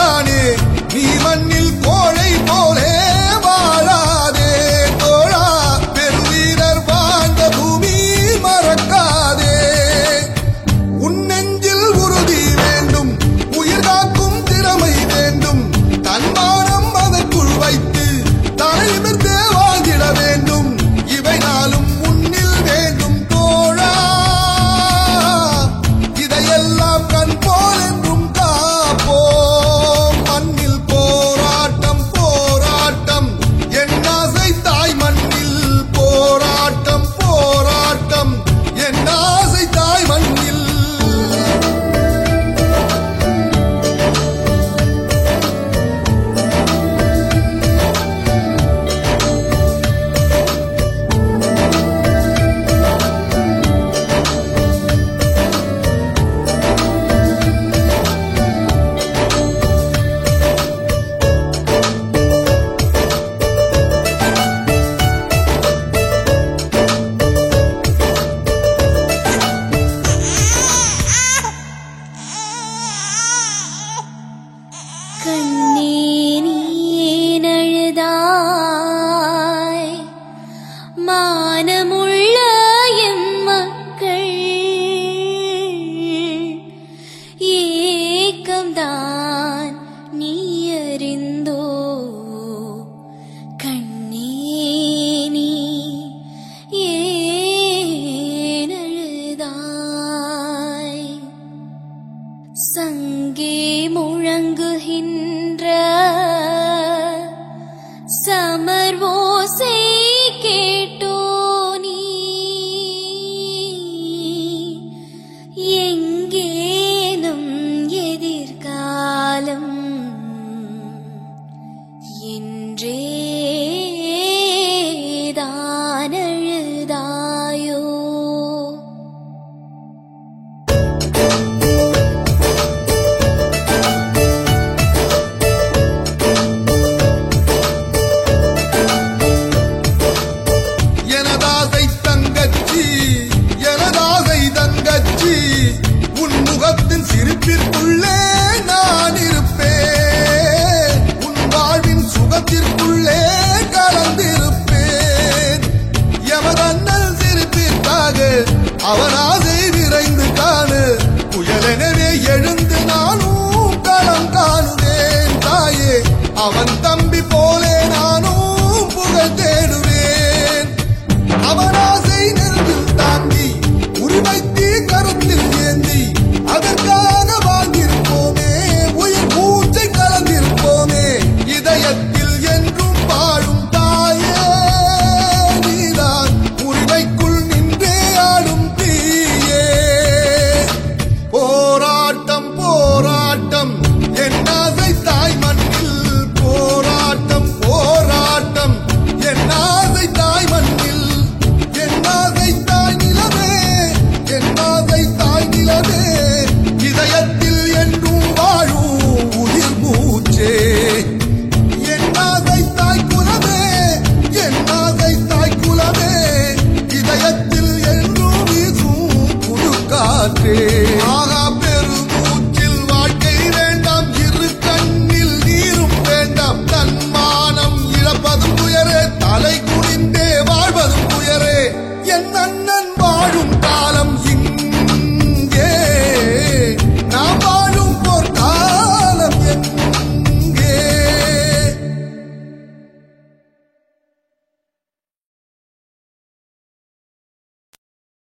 மாறானே நீ மண்ணில் கோழை போலே வாழாதே தோழா பெருவீரர் வாழ்ந்த பூமி மறக்காதே உன் நெஞ்சில் உறுதி வேண்டும் உயிர் காக்கும் திறமை வேண்டும் தன்மானம் அதற்குள் வைத்து தலைமிர்ந்தே வாழ்ந்திட வேண்டும் இவை நாளும் முன்னில் வேண்டும் தோழா இதையெல்லாம் கண் போல் என்றும் காப்போம் மண்ணில் போராட்டம் போராட்டம் என் ஆசை தாய் மண்ணில் போராட்டம் போராட்டம் என் ஆசை தாய் மண்ணில் மானமுள்ள எம் மக்கள் ஏக்கம்தான் நீ அறிந்தோ கண்ணே நீ ஏன் அழுதாய் சங்கே முழங்குகின்ற சமர் ஓசை கேட்டோ நீ எங்கே நம் எதிர்காலம் என்றே தான் அழுதாயோ எனதாசை தங்கச்சி உன் முகத்தின் சிரிப்பிற்குள்ளே நான் இருப்பேன் உன் வாழ்வின் சுகத்திற்குள்ளே கலந்திருப்பேன் எமதண்ணல் சிரிப்பிற்காக அவன் ஆசை விரைந்து காணு புயலெனவே எழுந்து நானும் களம் காணுவேன் தாயே அவன் தம்பி போலே நானும் புகழ் தேடுவேன் அவன் ஆசை நெருங்கில் தாண்டி உரிமைத்தி கருத்தில் ஏந்தி அதற்காக வாழ்ந்திருப்போமே உயிர் மூச்சை கலந்திருப்போமே இதயத்தில் என்றும் வாழும் தாயே நீதான் உரிமைக்குள் நின்றே ஆடும் தீயே போராட்டம் போராட்டம் என் ஆசை தாய் மண்ணில் போராட்டம் போராட்டம் என் ஆசை தாய் மண்ணில் என் ஆசை தாய் நிலவே என் ஆசை தாய் நிலவே இதயத்தில் என்றும் வாழும் உயிர் மூச்சே என் ஆசை தாய் குலமே என் ஆசை தாய் குலமே இதயத்தில் என்றும் வீசும் புது காற்றே